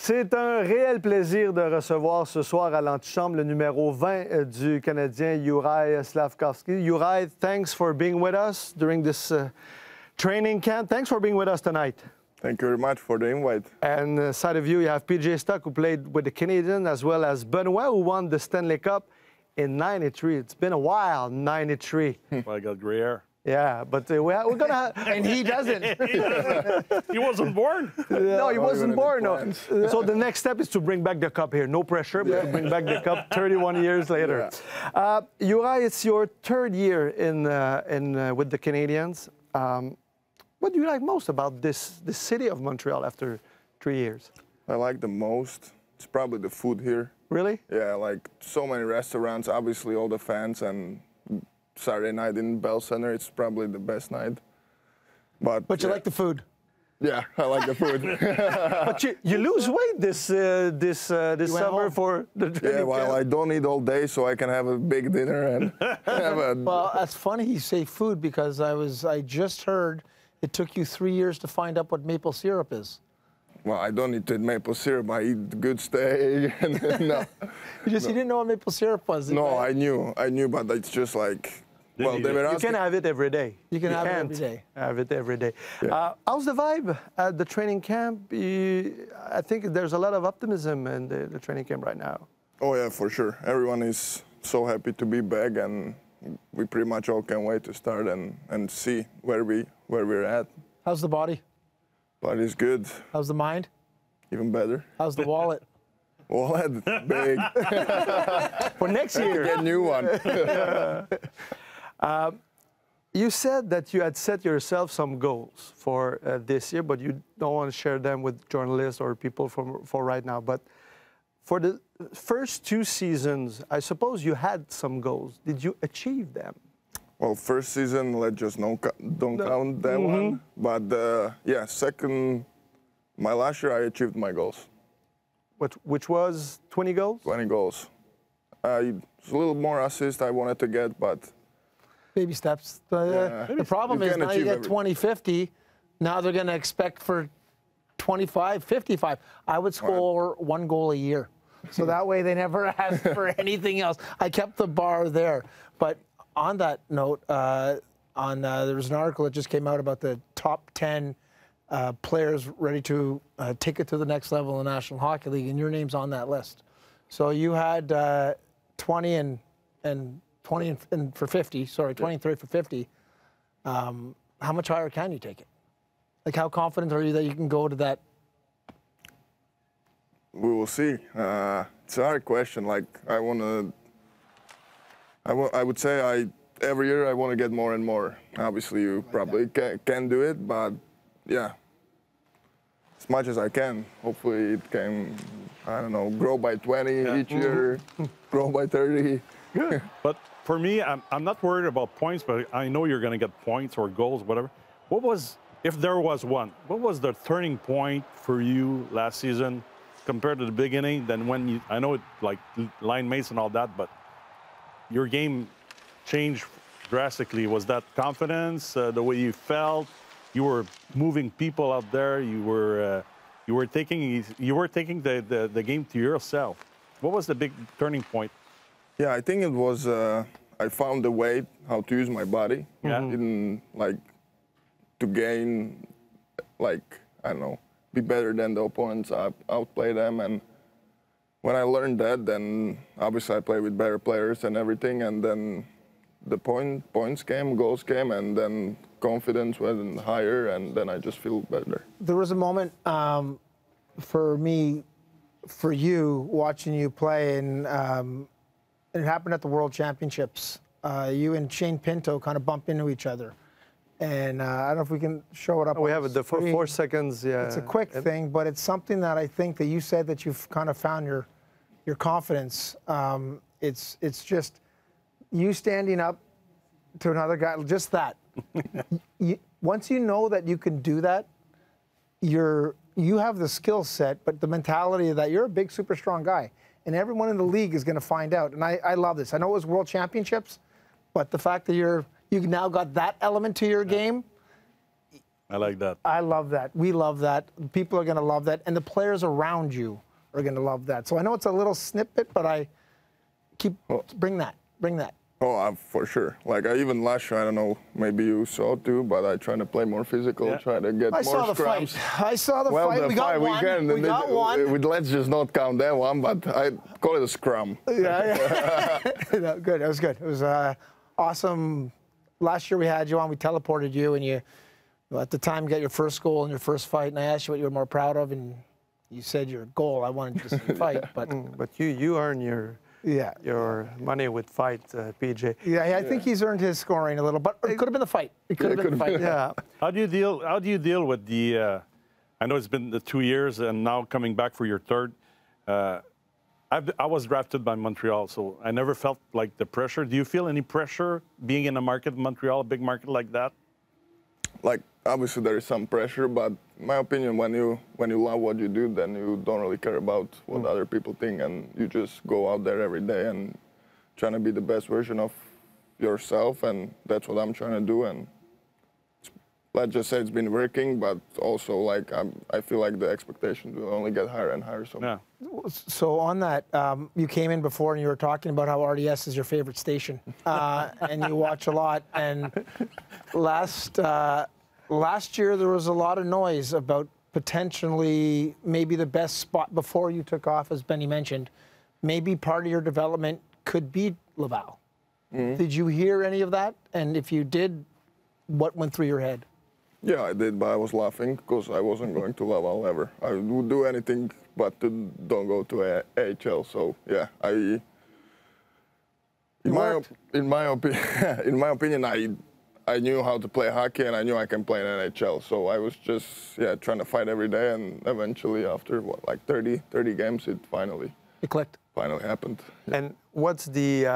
C'est un réel plaisir de recevoir ce soir à l'Antichambre le numéro 20 du Canadien, Juraj Slafkovsky. Juraj, thanks for being with us during this training camp. Thanks for being with us tonight. Thank you very much for the invite. And aside of you, you have PJ Stuck, who played with the Canadiens, as well as Benoit, who won the Stanley Cup in '93. It's been a while, '93. Well, I got gray hair. Yeah, but we're going to have... And he doesn't. He wasn't born. No, he wasn't born. No. plans. So the next step is to bring back the cup here. No pressure, but to bring back the cup 31 years later. Yeah. Juraj, it's your third year with the Canadiens. What do you like most about this city of Montreal after 3 years? I like the most. It's probably the food here. Really? Yeah, like so many restaurants, obviously all the fans, and Saturday night in Bell Center, it's probably the best night. But But you yeah. like the food. Yeah, I like the food. But you lose weight this summer home. for the training Yeah, well, camp. I don't eat all day, so I can have a big dinner and have a... Well, that's funny you say food because I just heard it took you 3 years to find out what maple syrup is. Well, I don't eat maple syrup. I eat good steak. No, You didn't know what maple syrup was. no, I knew, but it's just like... Well, they were You asking... can have it every day. You can have it every can't day. Have it every day. Yeah. How's the vibe at the training camp? I think there's a lot of optimism in the training camp right now. Oh yeah, for sure. Everyone is so happy to be back, and we pretty much all can't wait to start and see where we're at. How's the body? But it's good, How's the mind? even better. How's the wallet? Wallet, big. For next year. Get a new one. You said that you had set yourself some goals for this year, but you don't want to share them with journalists or people for right now. But for the first 2 seasons, I suppose you had some goals. Did you achieve them? Well, first season, let's just don't count that one. But yeah, my last year I achieved my goals. Which was 20 goals? 20 goals. It's a little more assist I wanted to get, but Baby steps. The problem You is can now you achieve get everything. 20, 50. Now they're going to expect for 25, 55. I would score 1 goal a year. So that way they never ask for anything else. I kept the bar there. But on that note, there was an article that just came out about the top 10 players ready to take it to the next level in the National Hockey League, and your name's on that list. So you had 20 and 20 and for 50. Sorry, 20 and 30 for 50. How much higher can you take it? Like, how confident are you that you can go to that? we will see. It's a hard question. Like I would say every year I want to get more and more. Obviously, you probably can do it, but yeah, as much as I can. Hopefully, it can, I don't know, grow by 20 each year, grow by 30. Good. But for me, I'm not worried about points, but I know you're going to get points or goals, whatever. What was, if there was one, what was the turning point for you last season compared to the beginning? Then when you, I know it like line mates and all that, but your game changed drastically. Was that confidence, the way you felt? You were moving people out there. You were taking the game to yourself. What was the big turning point? Yeah, I think it was. I found a way how to use my body. Yeah. In like to gain, like I don't know, be better than the opponents, outplay them, and when I learned that, then obviously I played with better players and everything, and then the points came, goals came, and then confidence went higher, and then I just feel better. There was a moment for me, for you, watching you play, and it happened at the World Championships. You and Shane Pinto kind of bump into each other. And I don't know if we can show it up. We on have it, the 4 seconds, yeah. It's a quick thing, but it's something that I think that you said that you've kind of found your confidence. It's just you standing up to another guy, just that. Once you know that you can do that, you have the skill set, but the mentality that you're a big, super strong guy. And everyone in the league is going to find out. And I love this. I know it was World Championships, but the fact that you've now got that element to your game, I like that. I love that. We love that. People are going to love that. And the players around you are going to love that. So I know it's a little snippet, but I keep, bring that. Oh, for sure. Like, even last year, I don't know, maybe you saw too, but I try to play more physical, try to get more scrums. I saw the fight. We got one. We got one. Let's just not count that one, but I call it a scrum. Yeah. No, good. It was good. It was awesome. Last year we had you on. We teleported you, and you, at the time, got your first goal in your first fight. And I asked you what you were more proud of, and you said your goal. I wanted you to see you fight, but you earn your money with fight, PJ. Yeah, I think he's earned his scoring a little, but it could have been the fight. It could have been the fight. Yeah. How do you deal with the? I know it's been the 2 years, and now coming back for your third. I was drafted by Montreal, so I never felt like the pressure. Do you feel any pressure being in a market, Montreal, a big market like that? Like, obviously there is some pressure, but in my opinion, when you love what you do, then you don't really care about what other people think, and you just go out there every day and trying to be the best version of yourself, and that's what I'm trying to do. And let's just say it's been working, but also like I feel like the expectations will only get higher and higher. So yeah. So on that, you came in before and you were talking about how RDS is your favorite station, and you watch a lot. And last year there was a lot of noise about potentially maybe the best spot before you took off, as Benny mentioned. Maybe part of your development could be Laval. Did you hear any of that? And if you did, what went through your head? Yeah, I did, but I was laughing because I wasn't going to Laval ever. I would do anything but don't go to AHL. So yeah, in my opinion, I knew how to play hockey and I knew I can play in NHL. So I was just trying to fight every day, and eventually after like 30 games, it clicked. Finally happened. Yeah. And what's the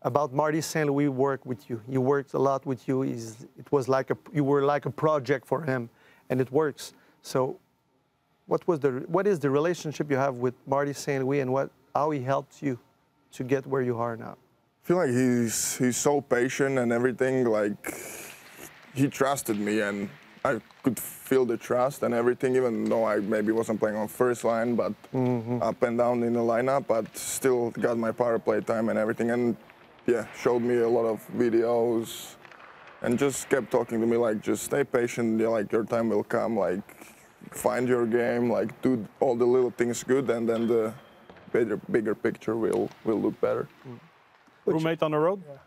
about Marty St. Louis work with you? He worked a lot with you. It was like you were like a project for him, and it works. So, what is the relationship you have with Marty St. Louis, and how he helped you to get where you are now? I feel like he's so patient and everything. Like, he trusted me, and I could feel the trust and everything, even though I maybe wasn't playing on first line, but up and down in the lineup, but still got my power play time and everything. And yeah, showed me a lot of videos and just kept talking to me like, just stay patient, like your time will come, like find your game, like do all the little things good, and then the bigger picture will look better. Roommate on the road? Yeah.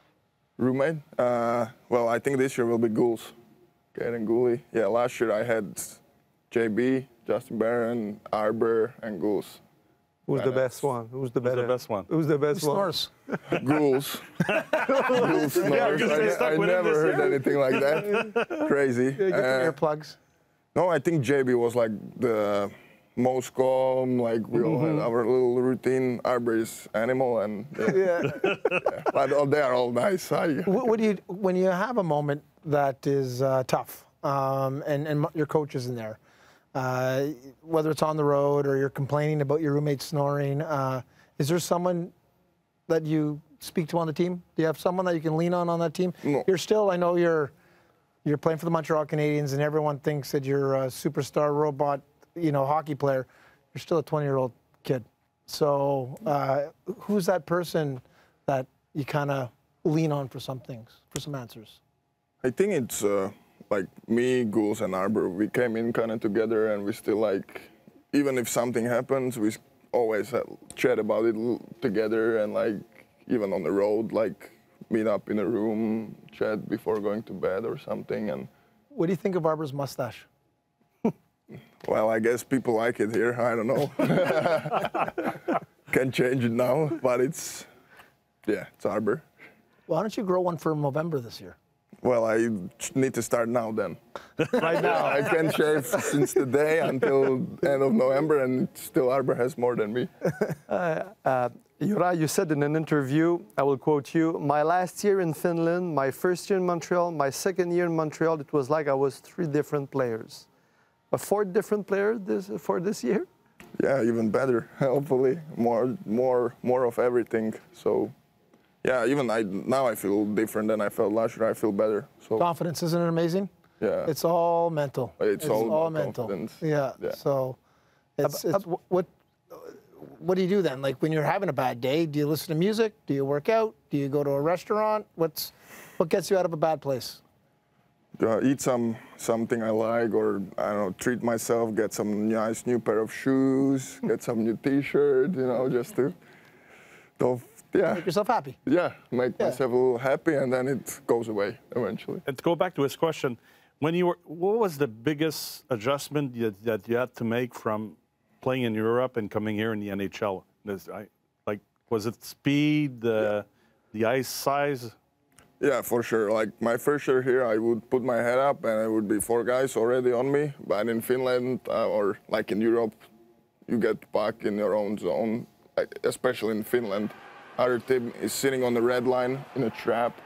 Roommate? Well, I think this year will be Ghouls. Kaden Gooley. Yeah, last year I had JB, Justin Barron, Arbor, and Ghouls. Who's the best one? Who's the best one? Who's the best one? Snores. Ghouls. Ghouls snores. I never heard anything like that. Crazy. Get the earplugs. No, I think JB was like the most calm. Like we all had our little routine. Arbor is animal, and but they are all nice. What do you, when you have a moment that is tough, and your coach is in there, whether it's on the road or you're complaining about your roommate snoring, is there someone that you speak to on the team? Do you have someone that you can lean on that team? No. You're still, I know you're playing for the Montreal Canadiens, and everyone thinks that you're a superstar robot, hockey player. You're still a 20-year-old kid. So who's that person that you kind of lean on for some things, for some answers? I think it's like me, Ghouls, and Arbor. We came in kind of together, and we still like, even if something happens, we always chat about it together, and like even on the road, like meet up in a room, chat before going to bed or something. And what do you think of Arbor's mustache? Well, I guess people like it here. I don't know. Can change it now, but it's Arbor. Why don't you grow one for November this year? Well, I need to start now then. Right now. I can shave since the day until end of November, and still Arbor has more than me. Juraj, you said in an interview, I will quote you, "My last year in Finland, my first year in Montreal, my second year in Montreal, it was like I was 3 different players." A 4th different player for this year? Yeah, even better. Hopefully, more of everything. So, yeah, even now I feel different than I felt last year. I feel better. So confidence, isn't it amazing? Yeah. It's all mental. It's all about mental. confidence. Yeah. Yeah. So, it's what do you do then? Like when you're having a bad day, do you listen to music? Do you work out? Do you go to a restaurant? What gets you out of a bad place? Eat something I like, or I don't know, treat myself, get some nice new pair of shoes, get some new T-shirt, you know, just to Make yourself happy. Yeah, make myself a little happy, and then it goes away eventually. And to go back to his question, what was the biggest adjustment that you had to make from playing in Europe and coming here in the NHL? Was it speed, the ice size? Yeah, for sure. Like my first year here, I would put my head up, and it would be 4 guys already on me. But in Finland or like in Europe, you get puck in your own zone, especially in Finland. Other team is sitting on the red line in a trap.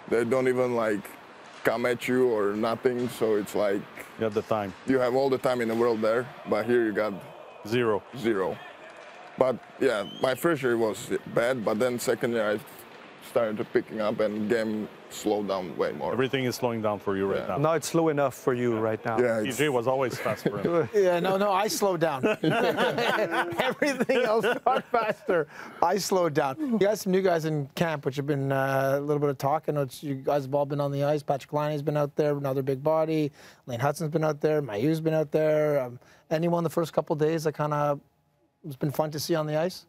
They don't even like come at you or nothing. So it's like You had the time. you have all the time in the world there, but here you got Zero. But yeah, my first year was bad, but then second year I started picking up and game slowed down way more. Everything is slowing down for you right now. Now it's slow enough for you right now. Yeah, TJ was always fast for him. Yeah, no, I slowed down. Everything else got faster. I slowed down. You got some new guys in camp, which have been a little bit of talk. I know you guys have all been on the ice. Patrick Laine's been out there, another big body. Lane Hudson's been out there. Mayu's been out there. Anyone the first couple of days that kind of it's been fun to see on the ice?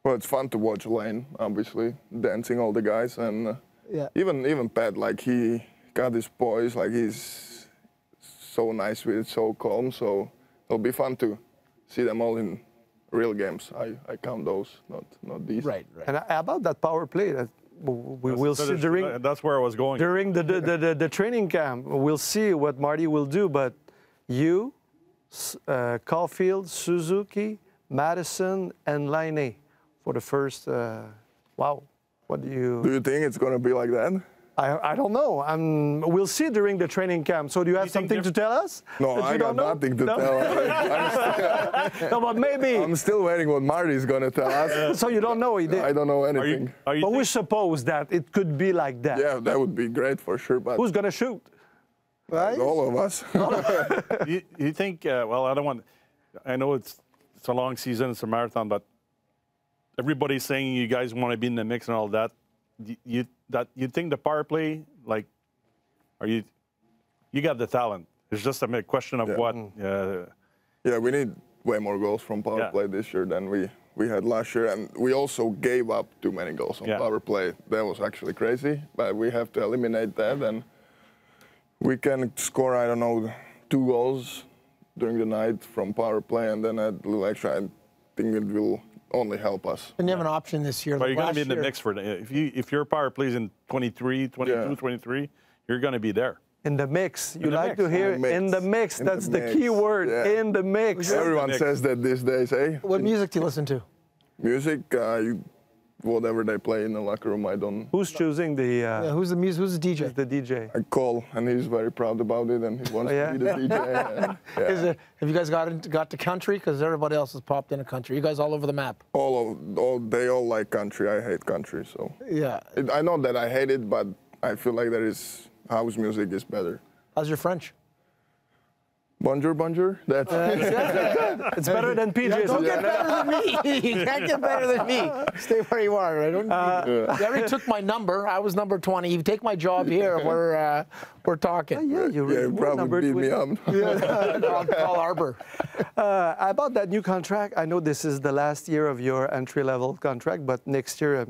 Well, it's fun to watch Lane, obviously, dancing all the guys, and even Pat, like he got his poise, like he's so nice with it, so calm. So it'll be fun to see them all in real games. I count those, not these. Right. And about that power play, that we will see during That's where I was going. during the training camp. We'll see what Marty will do, but you, Caulfield, Suzuki, Madison, and Laine for the first. Wow, what do you? Do you think it's gonna be like that? I don't know. We'll see during the training camp. So do you have something to tell us? No, that I you got don't know? nothing to tell. No, but maybe. I'm still waiting what Marty's gonna tell us. So you don't know. I don't know anything. But we suppose that it could be like that. Yeah, that would be great for sure. But Who's gonna shoot? Right? all of us. You think? Well, I don't want. I know it's a long season, it's a marathon, but everybody's saying you guys want to be in the mix and all that. You think the power play, like, you got the talent? It's just a question of what. Yeah, we need way more goals from power play this year than we had last year, and we also gave up too many goals on power play. That was actually crazy, but we have to eliminate that, and we can score, I don't know, 2 goals during the night from power play, and then add a little extra. I think it will only help us. And you have an option this year. But like you're going to be in the last mix for the, if your power plays in 23, 22, 23, you're going to be there. In the mix. You In the like mix. to hear In the mix. in the mix. In the That's the mix. key word. Yeah. In the mix. Everyone Mix. says that these days, eh? What music do you listen to? Music, whatever they play in the locker room, I don't. Who's choosing the? Who's the music? Who's the DJ? The DJ. I call, and he's very proud about it, and he wants yeah? to be the DJ. Is it, have you guys got to country? Because everybody else has popped into country. You guys all over the map. They all like country. I hate country, so. Yeah. I know that I hate it, but I feel like house music is better. How's your French? Bonjour, bonjour. That's It's better than PJ's. Don't get better than me. You can't get better than me. Stay where you are. I don't. You already took my number. I was number 20. You take my job here. We're talking. Yeah, you probably beat me up. Paul Arbor. About that new contract, I know this is the last year of your entry-level contract, but next year a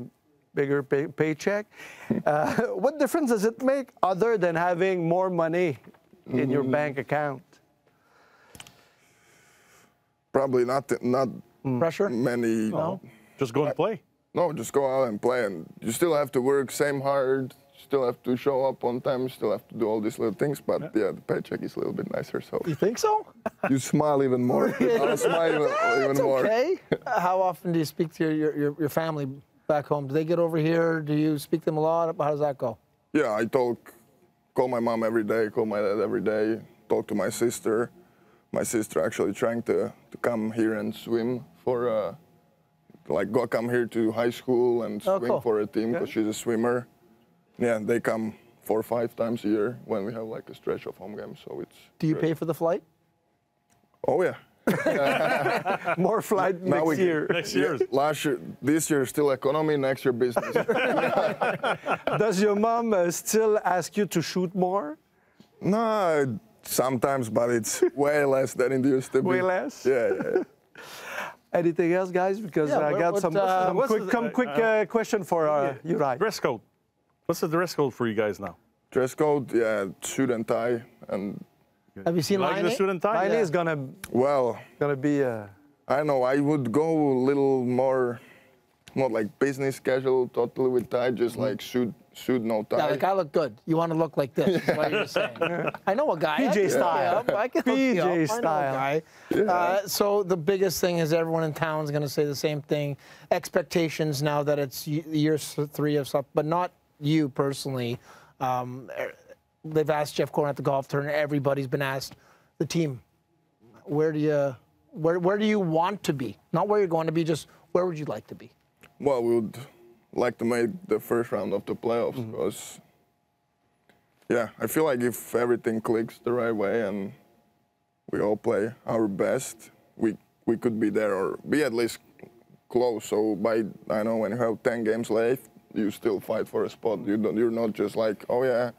bigger paycheck. What difference does it make other than having more money in your bank account? Probably not Pressure? many. No. Just go and play. No, just go out and play, and you still have to work same hard. Still have to show up on time. Still have to do all these little things. But the paycheck is a little bit nicer. So You think so? you smile even more. I'll smile even It's more. okay. How often do you speak to your family back home? Do they get over here? Do you speak to them a lot? How does that go? Yeah, I call my mom every day, call my dad every day, talk to my sister. My sister actually trying to come here and swim for, come here to high school and swim cool. for a team because she's a swimmer. Yeah, they come 4 or 5 times a year when we have like a stretch of home games. So it's. Do you great. pay for the flight? Oh yeah. More flight Now next year. Next year. Last year, this year still economy, next year business. Does your mom still ask you to shoot more? No, sometimes, but it's way less than it used to be. Way less? Yeah. Anything else, guys? Because Yeah, I got what, some what's quick question for Juraj. Dress code. What's the dress code for you guys now? Dress code, yeah, suit and tie, and Have you seen You like the Laine? suit and tie? Laine is gonna well, be. I know I would go a little more, not like business casual, totally with tie, just like suit, no tie. Yeah, like I look good. You want to look like this, is what you're saying. I know a guy. I PJ can hook you style. up. I can hook you PJ up. I know a style. guy. So the biggest thing is everyone in town is going to say the same thing. Expectations now that it's year 3 of stuff, but not you personally. They've asked Jeff Corn at the golf tournament. Everybody's been asked. The team. Where do you want to be? Not where you're going to be. Just where would you like to be? Well, we would like to make the first round of the playoffs because, yeah, I feel like if everything clicks the right way and we all play our best, we could be there or be at least close. So I know when you have 10 games left, you still fight for a spot. You're not just like, oh yeah,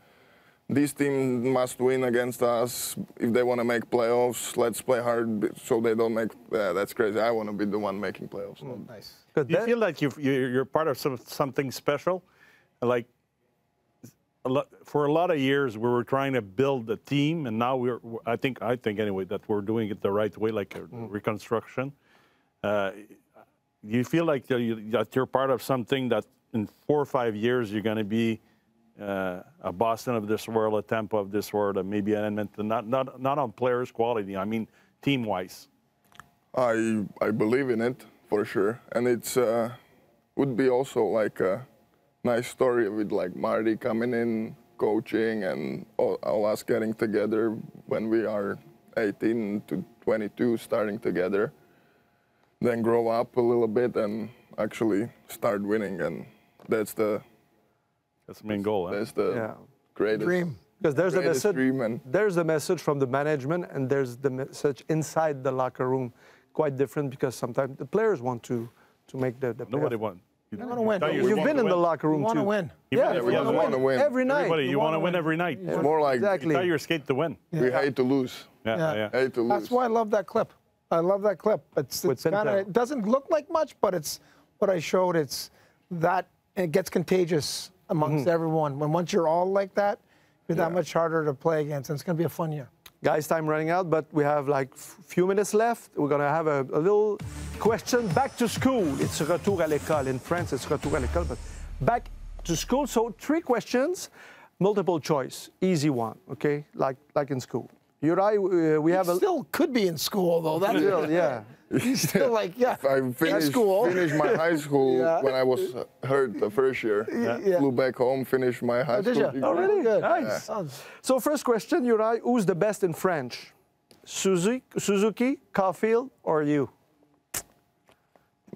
this team must win against us if they want to make playoffs. Let's play hard so they don't make. Yeah, that's crazy. I want to be the one making playoffs. Nice. Good. Do you feel like you're part of something special? Like for a lot of years, we were trying to build a team, and now I think anyway that we're doing it the right way, like a reconstruction. Do you feel like that you're part of something that in 4 or 5 years you're going to be a Boston of this world, a Tampa of this world, and maybe an Edmonton, not on players' quality, I mean team-wise? I believe in it for sure, and it's would be also like a nice story with like Marty coming in, coaching, and all us getting together when we are 18 to 22, starting together, then grow up a little bit and actually start winning, and that's the main goal. Huh? That's the greatest Dream. Because there's a greatest message. dream, and There's a message from the management, and there's the message inside the locker room. Quite different because sometimes the players want to make the Nobody playoff. won. You want to win. You've been in the locker room You want too. to win. Yeah, we want to win every night. Everybody, you want to win every night. it's more like Exactly. You tie your skate to win. we hate to lose. Yeah. Hate to lose. That's why I love that clip. I love that clip. It's With kind of, Pinto. it doesn't look like much, but it's what I showed. It's that, and it gets contagious amongst everyone. When once you're all like that, you're that much harder to play against, and it's going to be a fun year. Guys, time running out, but we have like few minutes left. We're going to have a little question. Back to school. It's retour à l'école. In France, it's retour à l'école, but back to school. So 3 questions, multiple choice, easy one, okay? Like in school. Juraj, we have a... Still could be in school, though. That's Still, yeah. He's still like, yeah. I finished my high school when I was hurt the first year. Flew back home, finished my high Did school you? degree. Oh, really? Good. Nice. Oh, So first question, Juraj, who's the best in French? Suzuki, Caulfield, or you?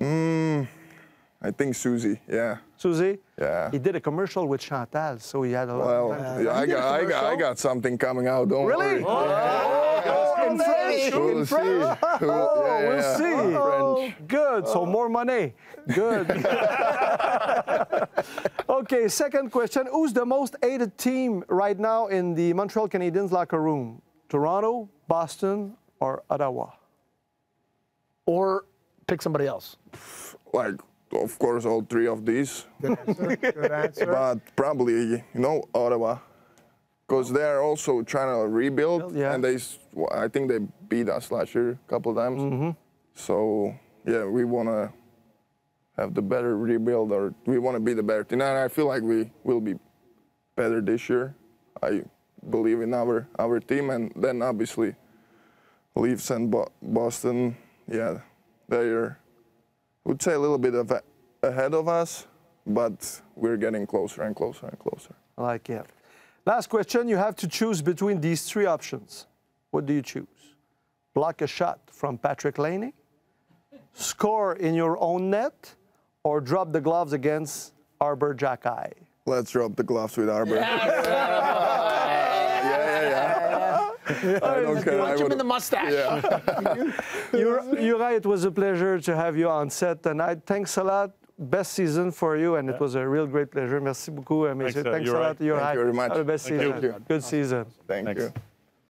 I think Susie, yeah. Susie? Yeah. He did a commercial with Chantal, so he had a lot Well, of time. yeah, I got something coming out, don't Really? worry. Oh, in French? We'll In see. French? We'll see. French. Good, so more money. Good. Okay, second question. Who's the most hated team right now in the Montreal Canadiens locker room? Toronto, Boston, or Ottawa? or pick somebody else. Like, of course, all 3 of these. Good answer. Good answer. But probably, Ottawa. Because they're also trying to rebuild. Yeah. And I think they beat us last year a couple of times. So, yeah, we want to have the better rebuild, or we want to be the better team. And I feel like we will be better this year. I believe in our team. And then, obviously, Leafs and Boston, yeah, they're, I would say, a little bit ahead of us, but we're getting closer and closer and closer. I like it. Last question. You have to choose between these 3 options. What do you choose? Block a shot from Patrick Laine, score in your own net, or drop the gloves against Arbor Jackeye? Let's drop the gloves with Arbor. I don't care. Punch him in the mustache. Juraj, it was a pleasure to have you on set tonight. Thanks a lot. Best season for you, and it was a real great pleasure. Merci beaucoup, messieurs. Thanks a lot, Juraj. Thank you very much. Have the best season. you. Good season. Thank Thanks. you.